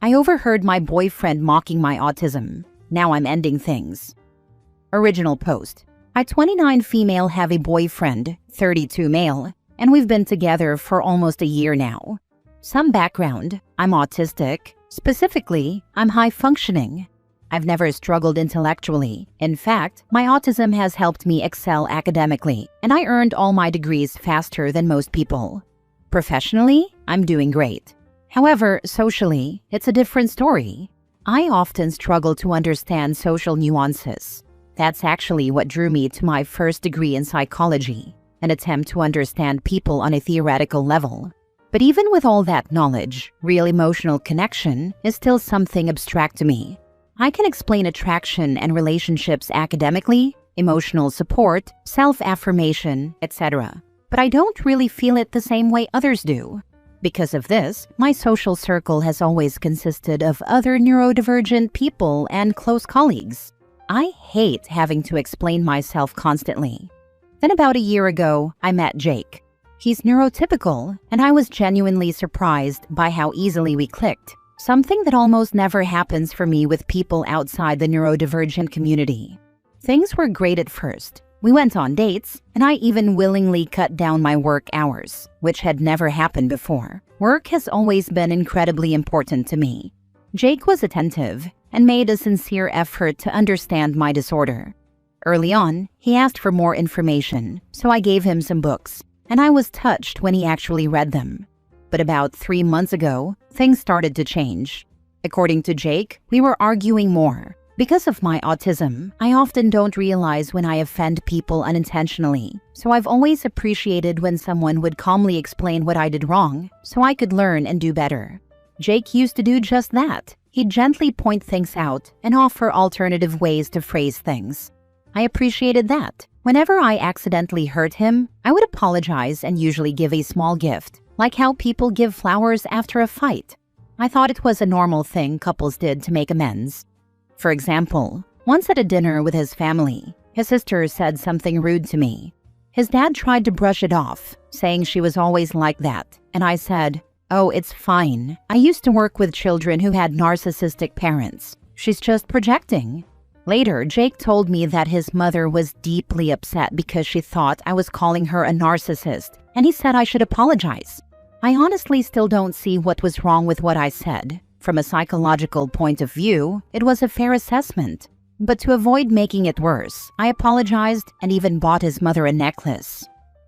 I overheard my boyfriend mocking my autism. Now I'm ending things. Original post. I, 29 female, have a boyfriend, 32 male, and we've been together for almost a year now. Some background. I'm autistic. Specifically, I'm high functioning. I've never struggled intellectually. In fact, my autism has helped me excel academically, and I earned all my degrees faster than most people. Professionally, I'm doing great. However, socially, it's a different story. I often struggle to understand social nuances. That's actually what drew me to my first degree in psychology, an attempt to understand people on a theoretical level. But even with all that knowledge, real emotional connection is still something abstract to me. I can explain attraction and relationships academically, emotional support, self-affirmation, etc. But I don't really feel it the same way others do. Because of this, my social circle has always consisted of other neurodivergent people and close colleagues. I hate having to explain myself constantly. Then about a year ago, I met Jake. He's neurotypical, and I was genuinely surprised by how easily we clicked, something that almost never happens for me with people outside the neurodivergent community. Things were great at first. We went on dates, and I even willingly cut down my work hours, which had never happened before. Work has always been incredibly important to me. Jake was attentive and made a sincere effort to understand my disorder. Early on, he asked for more information, so I gave him some books, and I was touched when he actually read them. But about 3 months ago, things started to change. According to Jake, we were arguing more. Because of my autism, I often don't realize when I offend people unintentionally, so I've always appreciated when someone would calmly explain what I did wrong so I could learn and do better. Jake used to do just that. He'd gently point things out and offer alternative ways to phrase things. I appreciated that. Whenever I accidentally hurt him, I would apologize and usually give a small gift, like how people give flowers after a fight. I thought it was a normal thing couples did to make amends. For example, once at a dinner with his family, his sister said something rude to me. His dad tried to brush it off, saying she was always like that, and I said, "Oh, it's fine. I used to work with children who had narcissistic parents. She's just projecting." Later, Jake told me that his mother was deeply upset because she thought I was calling her a narcissist, and he said I should apologize. I honestly still don't see what was wrong with what I said. From a psychological point of view, it was a fair assessment. But to avoid making it worse, I apologized and even bought his mother a necklace.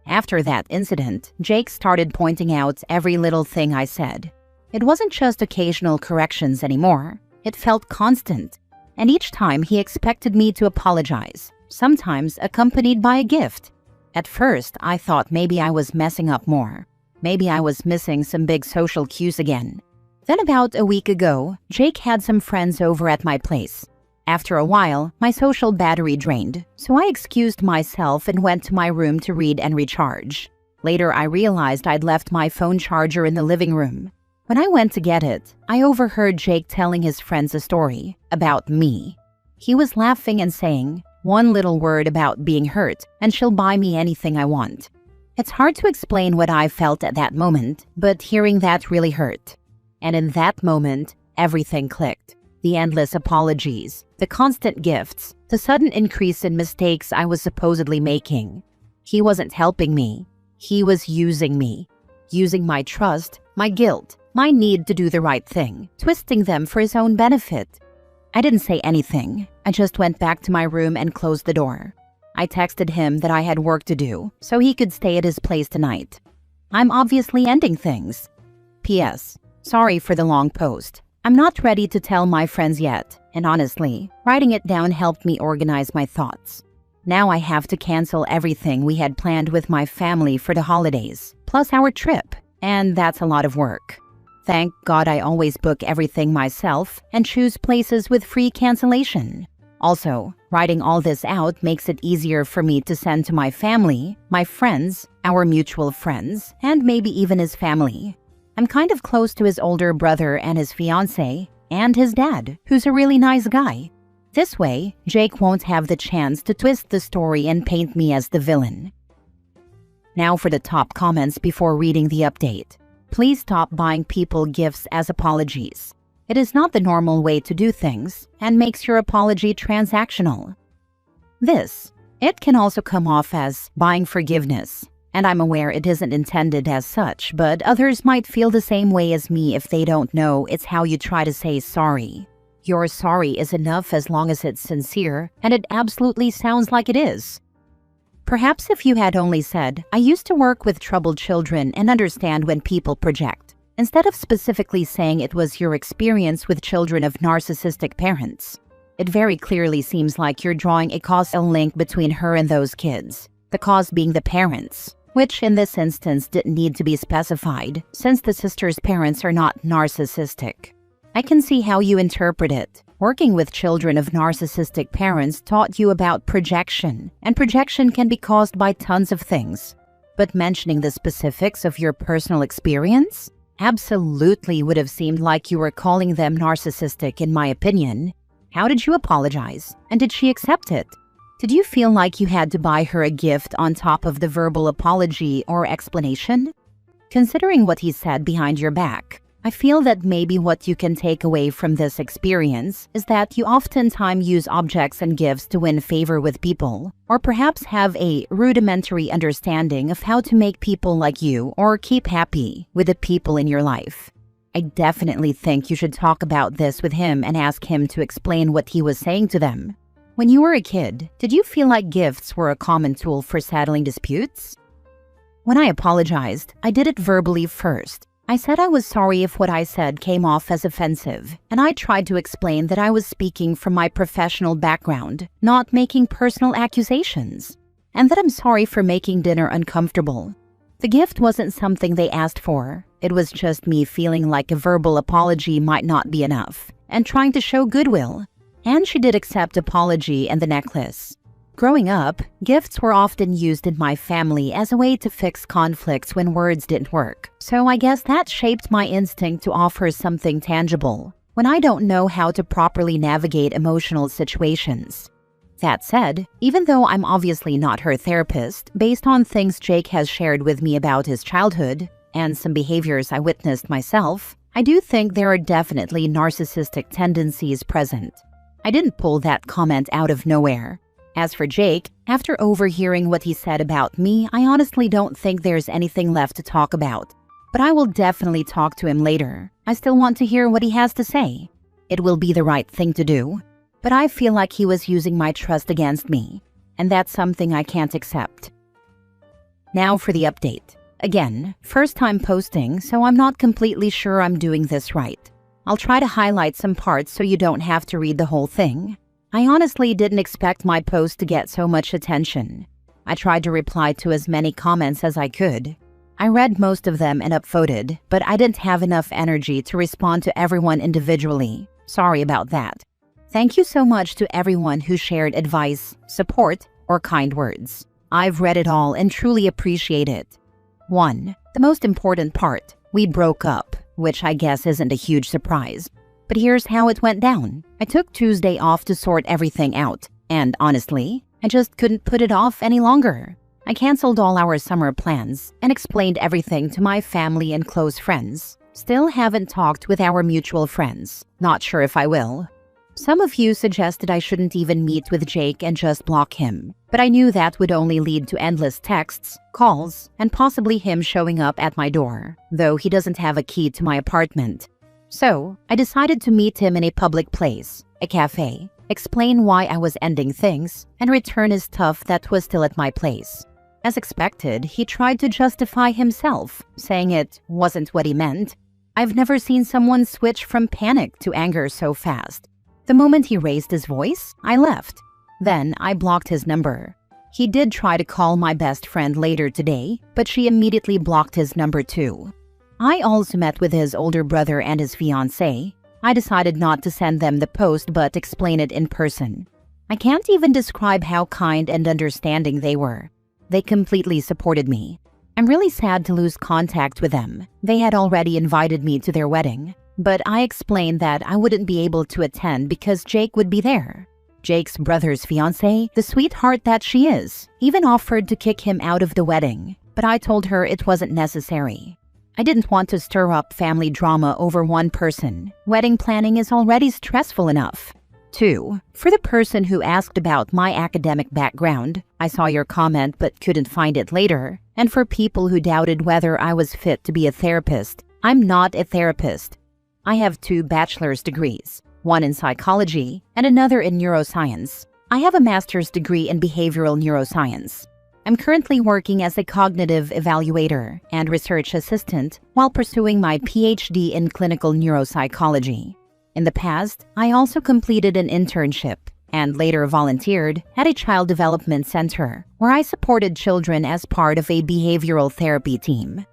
After that incident, Jake started pointing out every little thing I said. It wasn't just occasional corrections anymore. It felt constant. And each time he expected me to apologize, sometimes accompanied by a gift. At first, I thought maybe I was messing up more. Maybe I was missing some big social cues again. Then about a week ago, Jake had some friends over at my place. After a while, my social battery drained, so I excused myself and went to my room to read and recharge. Later, I realized I'd left my phone charger in the living room. When I went to get it, I overheard Jake telling his friends a story about me. He was laughing and saying, "One little word about being hurt, and she'll buy me anything I want." It's hard to explain what I felt at that moment, but hearing that really hurt. And in that moment, everything clicked. The endless apologies, the constant gifts, the sudden increase in mistakes I was supposedly making. He wasn't helping me. He was using me. Using my trust, my guilt, my need to do the right thing, twisting them for his own benefit. I didn't say anything. I just went back to my room and closed the door. I texted him that I had work to do, so he could stay at his place tonight. I'm obviously ending things. P.S. Sorry for the long post. I'm not ready to tell my friends yet, and honestly, writing it down helped me organize my thoughts. Now I have to cancel everything we had planned with my family for the holidays, plus our trip, and that's a lot of work. Thank God I always book everything myself and choose places with free cancellation. Also, writing all this out makes it easier for me to send to my family, my friends, our mutual friends, and maybe even his family. I'm kind of close to his older brother and his fiancé, and his dad, who's a really nice guy. This way, Jake won't have the chance to twist the story and paint me as the villain. Now for the top comments before reading the update. Please stop buying people gifts as apologies. It is not the normal way to do things and makes your apology transactional. It can also come off as buying forgiveness, and I'm aware it isn't intended as such, but others might feel the same way as me if they don't know it's how you try to say sorry. Your sorry is enough as long as it's sincere, and it absolutely sounds like it is. Perhaps if you had only said, "I used to work with troubled children and understand when people project," instead of specifically saying it was your experience with children of narcissistic parents. It very clearly seems like you're drawing a causal link between her and those kids, the cause being the parents, which in this instance didn't need to be specified since the sister's parents are not narcissistic. I can see how you interpret it. Working with children of narcissistic parents taught you about projection, and projection can be caused by tons of things. But mentioning the specifics of your personal experience absolutely would have seemed like you were calling them narcissistic, in my opinion. How did you apologize? And did she accept it? Did you feel like you had to buy her a gift on top of the verbal apology or explanation? Considering what he said behind your back, I feel that maybe what you can take away from this experience is that you oftentimes use objects and gifts to win favor with people, or perhaps have a rudimentary understanding of how to make people like you or keep happy with the people in your life. I definitely think you should talk about this with him and ask him to explain what he was saying to them. When you were a kid, did you feel like gifts were a common tool for settling disputes? When I apologized, I did it verbally first. I said I was sorry if what I said came off as offensive, and I tried to explain that I was speaking from my professional background, not making personal accusations, and that I'm sorry for making dinner uncomfortable. The gift wasn't something they asked for. It was just me feeling like a verbal apology might not be enough, and trying to show goodwill. And she did accept apology and the necklace. Growing up, gifts were often used in my family as a way to fix conflicts when words didn't work. So I guess that shaped my instinct to offer something tangible when I don't know how to properly navigate emotional situations. That said, even though I'm obviously not her therapist, based on things Jake has shared with me about his childhood and some behaviors I witnessed myself, I do think there are definitely narcissistic tendencies present. I didn't pull that comment out of nowhere. As for Jake, after overhearing what he said about me, I honestly don't think there's anything left to talk about. But I will definitely talk to him later. I still want to hear what he has to say. It will be the right thing to do. But I feel like he was using my trust against me, and that's something I can't accept. Now for the update. Again, first time posting, so I'm not completely sure I'm doing this right. I'll try to highlight some parts so you don't have to read the whole thing. I honestly didn't expect my post to get so much attention. I tried to reply to as many comments as I could. I read most of them and upvoted, but I didn't have enough energy to respond to everyone individually. Sorry about that. Thank you so much to everyone who shared advice, support, or kind words. I've read it all and truly appreciate it. 1. The most important part. We broke up, which I guess isn't a huge surprise. But here's how it went down. I took Tuesday off to sort everything out, and honestly, I just couldn't put it off any longer. I canceled all our summer plans and explained everything to my family and close friends. Still haven't talked with our mutual friends. Not sure if I will. Some of you suggested I shouldn't even meet with Jake and just block him, but I knew that would only lead to endless texts, calls, and possibly him showing up at my door, though he doesn't have a key to my apartment. So, I decided to meet him in a public place, a cafe, explain why I was ending things, and return his stuff that was still at my place. As expected, he tried to justify himself, saying it wasn't what he meant. I've never seen someone switch from panic to anger so fast. The moment he raised his voice, I left. Then I blocked his number. He did try to call my best friend later today, but she immediately blocked his number too. I also met with his older brother and his fiancée. I decided not to send them the post but explain it in person. I can't even describe how kind and understanding they were. They completely supported me. I'm really sad to lose contact with them. They had already invited me to their wedding, but I explained that I wouldn't be able to attend because Jake would be there. Jake's brother's fiancée, the sweetheart that she is, even offered to kick him out of the wedding, but I told her it wasn't necessary. I didn't want to stir up family drama over one person. Wedding planning is already stressful enough. 2. For the person who asked about my academic background, I saw your comment but couldn't find it later. And for people who doubted whether I was fit to be a therapist, I'm not a therapist. I have 2 bachelor's degrees, one in psychology and another in neuroscience. I have a master's degree in behavioral neuroscience. I'm currently working as a cognitive evaluator and research assistant while pursuing my PhD in clinical neuropsychology. In the past, I also completed an internship and later volunteered at a child development center where I supported children as part of a behavioral therapy team.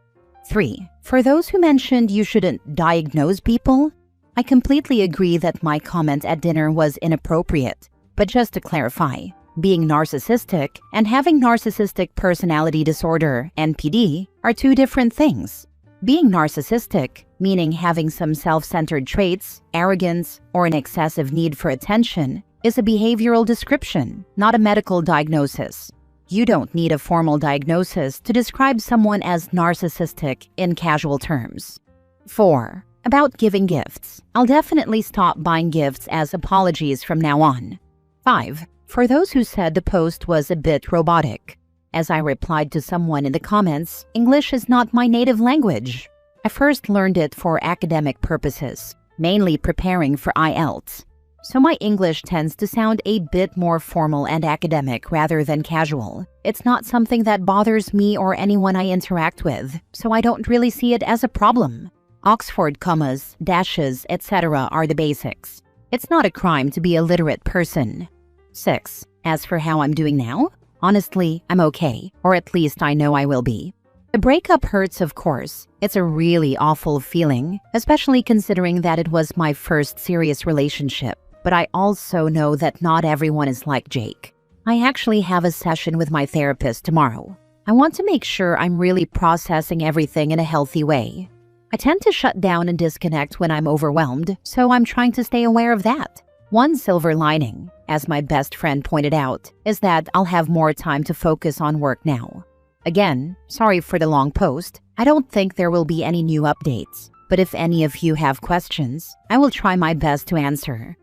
3. For those who mentioned you shouldn't diagnose people, I completely agree that my comment at dinner was inappropriate. But just to clarify, being narcissistic and having narcissistic personality disorder, NPD, are 2 different things. Being narcissistic, meaning having some self-centered traits, arrogance, or an excessive need for attention, is a behavioral description, not a medical diagnosis. You don't need a formal diagnosis to describe someone as narcissistic in casual terms. 4. About giving gifts. I'll definitely stop buying gifts as apologies from now on. 5. For those who said the post was a bit robotic, as I replied to someone in the comments, English is not my native language. I first learned it for academic purposes, mainly preparing for IELTS. So my English tends to sound a bit more formal and academic rather than casual. It's not something that bothers me or anyone I interact with, so I don't really see it as a problem. Oxford commas, dashes, etc. are the basics. It's not a crime to be a literate person. 6. As for how I'm doing now, honestly, I'm okay, or at least I know I will be. The breakup hurts, of course. It's a really awful feeling, especially considering that it was my first serious relationship. But I also know that not everyone is like Jake. I actually have a session with my therapist tomorrow. I want to make sure I'm really processing everything in a healthy way. I tend to shut down and disconnect when I'm overwhelmed, so I'm trying to stay aware of that. One silver lining, as my best friend pointed out, is that I'll have more time to focus on work now. Again, sorry for the long post. I don't think there will be any new updates, but if any of you have questions, I will try my best to answer.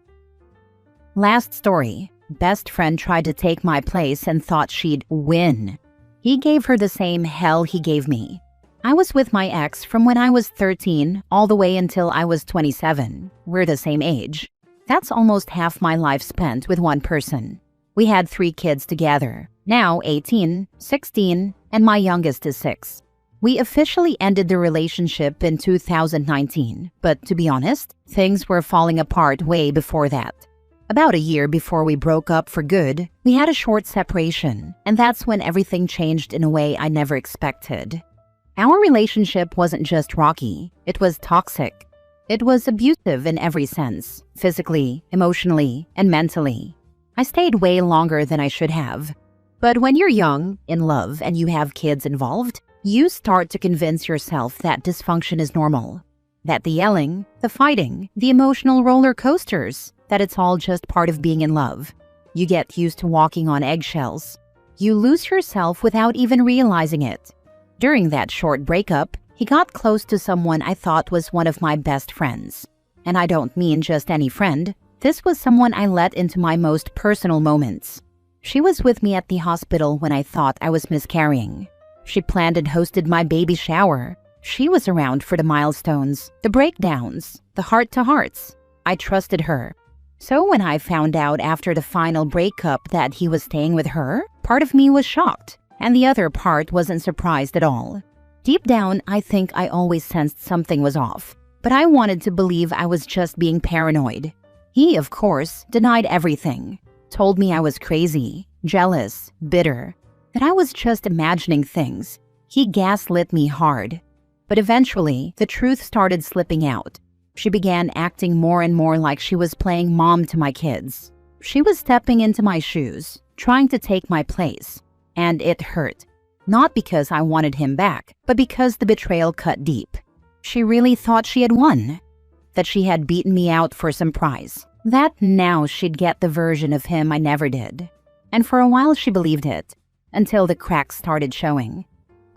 Last story. Best friend tried to take my place and thought she'd win. He gave her the same hell he gave me. I was with my ex from when I was 13 all the way until I was 27. We're the same age. That's almost half my life spent with one person. We had 3 kids together, now 18, 16, and my youngest is 6. We officially ended the relationship in 2019, but to be honest, things were falling apart way before that. About a year before we broke up for good, we had a short separation, and that's when everything changed in a way I never expected. Our relationship wasn't just rocky, it was toxic. It was abusive in every sense, physically, emotionally, and mentally. I stayed way longer than I should have. But when you're young, in love, and you have kids involved, you start to convince yourself that dysfunction is normal. That the yelling, the fighting, the emotional roller coasters, that it's all just part of being in love. You get used to walking on eggshells. You lose yourself without even realizing it. During that short breakup, he got close to someone I thought was one of my best friends. And I don't mean just any friend. This was someone I let into my most personal moments. She was with me at the hospital when I thought I was miscarrying. She planned and hosted my baby shower. She was around for the milestones, the breakdowns, the heart-to-hearts. I trusted her. So when I found out after the final breakup that he was staying with her, part of me was shocked, and the other part wasn't surprised at all. Deep down, I think I always sensed something was off, but I wanted to believe I was just being paranoid. He, of course, denied everything, told me I was crazy, jealous, bitter, that I was just imagining things. He gaslit me hard. But eventually, the truth started slipping out. She began acting more and more like she was playing mom to my kids. She was stepping into my shoes, trying to take my place. And it hurt. Not because I wanted him back, but because the betrayal cut deep. She really thought she had won. That she had beaten me out for some prize. That now she'd get the version of him I never did. And for a while she believed it, until the cracks started showing.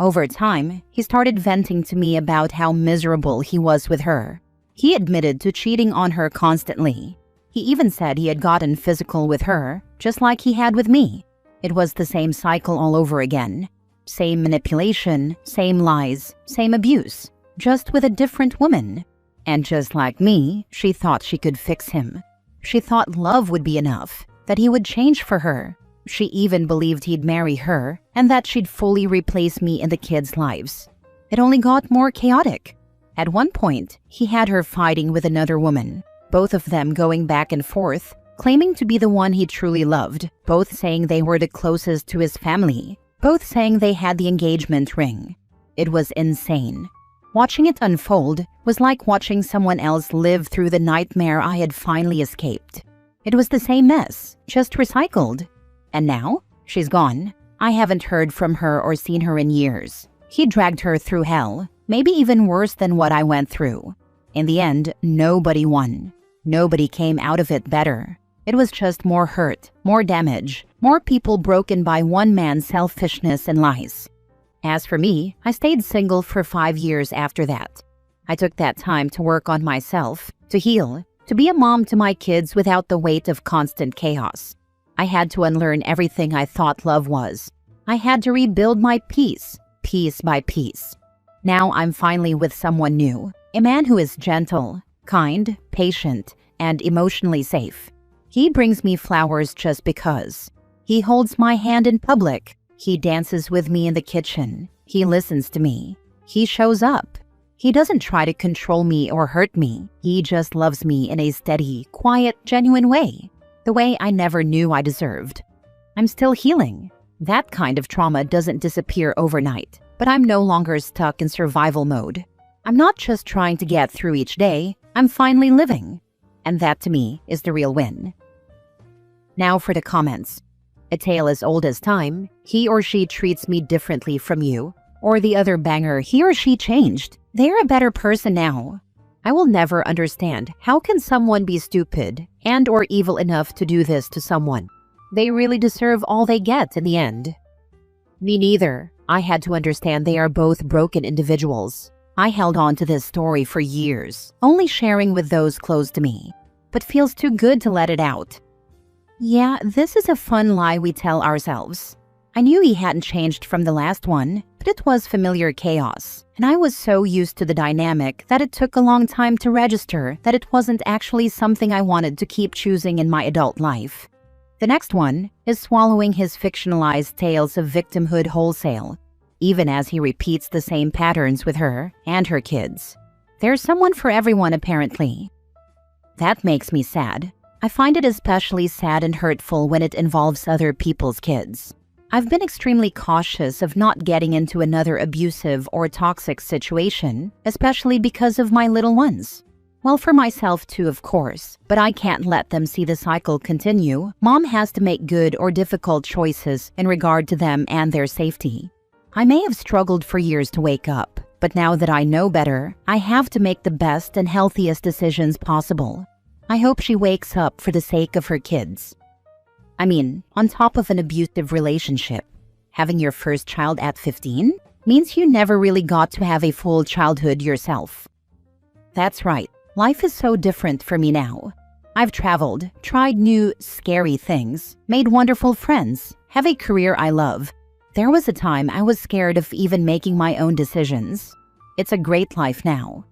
Over time, he started venting to me about how miserable he was with her. He admitted to cheating on her constantly. He even said he had gotten physical with her, just like he had with me. It was the same cycle all over again. Same manipulation, same lies, same abuse, just with a different woman. And just like me, she thought she could fix him. She thought love would be enough, that he would change for her. She even believed he'd marry her and that she'd fully replace me in the kids' lives. It only got more chaotic. At one point, he had her fighting with another woman, both of them going back and forth, claiming to be the one he truly loved, both saying they were the closest to his family, both saying they had the engagement ring. It was insane. Watching it unfold was like watching someone else live through the nightmare I had finally escaped. It was the same mess, just recycled. And now, she's gone. I haven't heard from her or seen her in years. He dragged her through hell, maybe even worse than what I went through. In the end, nobody won. Nobody came out of it better. It was just more hurt, more damage, more people broken by one man's selfishness and lies. As for me, I stayed single for 5 years after that. I took that time to work on myself, to heal, to be a mom to my kids without the weight of constant chaos. I had to unlearn everything I thought love was. I had to rebuild my peace, piece by piece. Now I'm finally with someone new, a man who is gentle, kind, patient, and emotionally safe. He brings me flowers just because. He holds my hand in public. He dances with me in the kitchen. He listens to me. He shows up. He doesn't try to control me or hurt me. He just loves me in a steady, quiet, genuine way. The way I never knew I deserved. I'm still healing. That kind of trauma doesn't disappear overnight, but I'm no longer stuck in survival mode. I'm not just trying to get through each day, I'm finally living. And that to me is the real win. Now for the comments. A tale as old as time, he or she treats me differently from you. Or the other banger, he or she changed. They're a better person now. I will never understand how can someone be stupid and or evil enough to do this to someone. They really deserve all they get in the end. Me neither. I had to understand they are both broken individuals. I held on to this story for years, only sharing with those close to me, but feels too good to let it out. Yeah, this is a fun lie we tell ourselves. I knew he hadn't changed from the last one, but it was familiar chaos, and I was so used to the dynamic that it took a long time to register that it wasn't actually something I wanted to keep choosing in my adult life. The next one is swallowing his fictionalized tales of victimhood wholesale, even as he repeats the same patterns with her and her kids. There's someone for everyone, apparently. That makes me sad. I find it especially sad and hurtful when it involves other people's kids. I've been extremely cautious of not getting into another abusive or toxic situation, especially because of my little ones. Well, for myself too, of course, but I can't let them see the cycle continue. Mom has to make good or difficult choices in regard to them and their safety. I may have struggled for years to wake up, but now that I know better, I have to make the best and healthiest decisions possible. I hope she wakes up for the sake of her kids. I mean, on top of an abusive relationship, having your first child at 15 means you never really got to have a full childhood yourself. That's right, life is so different for me now. I've traveled, tried new, scary things, made wonderful friends, have a career I love. There was a time I was scared of even making my own decisions. It's a great life now.